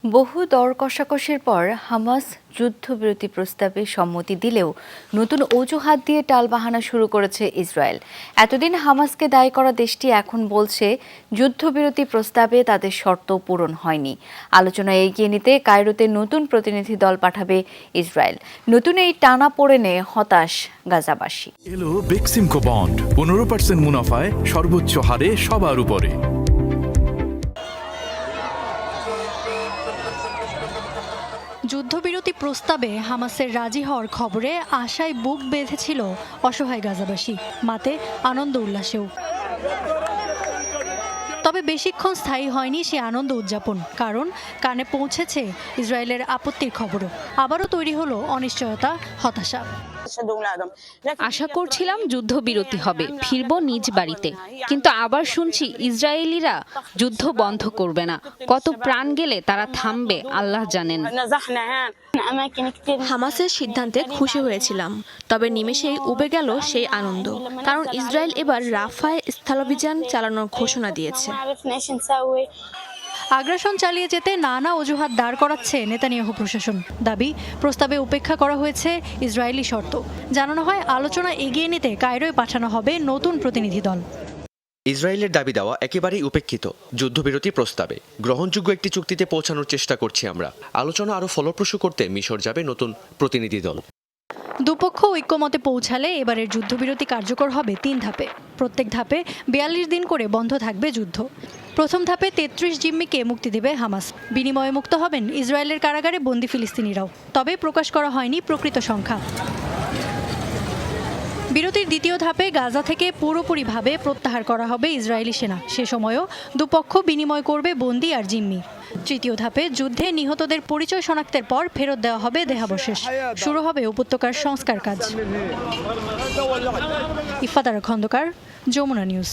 বহু দর কষাকষির পর হামাস যুদ্ধবিরতি প্রস্তাবে সম্মতি দিলেও নতুন অজুহাত দিয়ে টালবাহানা শুরু করেছে ইসরায়েল। এতদিন হামাসকে দায়ী করা দেশটি এখন বলছে যুদ্ধবিরতি প্রস্তাবে তাদের শর্ত পূরণ হয়নি। আলোচনা এগিয়ে নিতে কায়রোতে নতুন প্রতিনিধি দল পাঠাবে ইসরায়েল। নতুন এই টানাপোড়েনে হতাশ গাজাবাসী। এলো বেক্সিমকো বন্ড 15% মুনাফায় সর্বোচ্চ হারে সবার উপরে। যুদ্ধবিরতি প্রস্তাবে হামাসের রাজি হওয়ার খবরে আশায় বুক বেঁধেছিল অসহায় গাজাবাসী, মাতে আনন্দ উল্লাসেও। তবে বেশিক্ষণ স্থায়ী হয়নি সে আনন্দ উদযাপন, কারণ কানে পৌঁছেছে ইসরায়েলের আপত্তির খবরও। আবারও তৈরি হলো অনিশ্চয়তা, হতাশা। আশা করছিলাম যুদ্ধবিরতি হবে, ফিরবো নিজ বাড়িতে, কিন্তু আবার শুনছি ইসরায়েলিরা যুদ্ধ বন্ধ করবে না। কত প্রাণ গেলে তারা থামবে আল্লাহ জানেন। হামাসের সিদ্ধান্তে খুশি হয়েছিলাম, তবে নিমেষেই উবে গেল সেই আনন্দ, কারণ ইসরায়েল এবার রাফায় স্থলাভিযান চালানোর ঘোষণা দিয়েছে। আগ্রাসন চালিয়ে যেতে নানা অজুহাত দাঁড় করাচ্ছে নেতানিয়াহু প্রশাসন। দাবি, প্রস্তাবে উপেক্ষা করা হয়েছে ইসরায়েলি শর্ত। জানানো হয় আলোচনা এগিয়ে নিতে কায়রোয় পাঠানো হবে নতুন প্রতিনিধি দল। ইসরায়েলের দাবি দেওয়া একেবারেই উপেক্ষিত। যুদ্ধবিরতি প্রস্তাবে গ্রহণযোগ্য একটি চুক্তিতে পৌঁছানোর চেষ্টা করছি আমরা। আলোচনা আরও ফলপ্রসূ করতে মিশর যাবে নতুন প্রতিনিধি দল। দুপক্ষ ঐক্যমতে পৌঁছালে এবারের যুদ্ধবিরতি কার্যকর হবে 3 ধাপে। প্রত্যেক ধাপে 42 দিন করে বন্ধ থাকবে যুদ্ধ। প্রথম ধাপে 33 জিম্মিকে মুক্তি দেবে হামাস। বিনিময়ে মুক্ত হবেন ইসরায়েলের কারাগারে বন্দী ফিলিস্তিনিরাও। তবে প্রকাশ করা হয়নি প্রকৃত সংখ্যা। বিরতির দ্বিতীয় ধাপে গাজা থেকে পুরোপুরিভাবে প্রত্যাহার করা হবে ইসরায়েলি সেনা। সে সময়ও দুপক্ষ বিনিময় করবে বন্দী আর জিম্মি। তৃতীয় ধাপে যুদ্ধে নিহতদের পরিচয় শনাক্তের পর ফেরত দেওয়া হবে দেহাবশেষ। শুরু হবে উপত্যকার সংস্কার কাজ। ইফাত আরা খন্দকার, যমুনা নিউজ।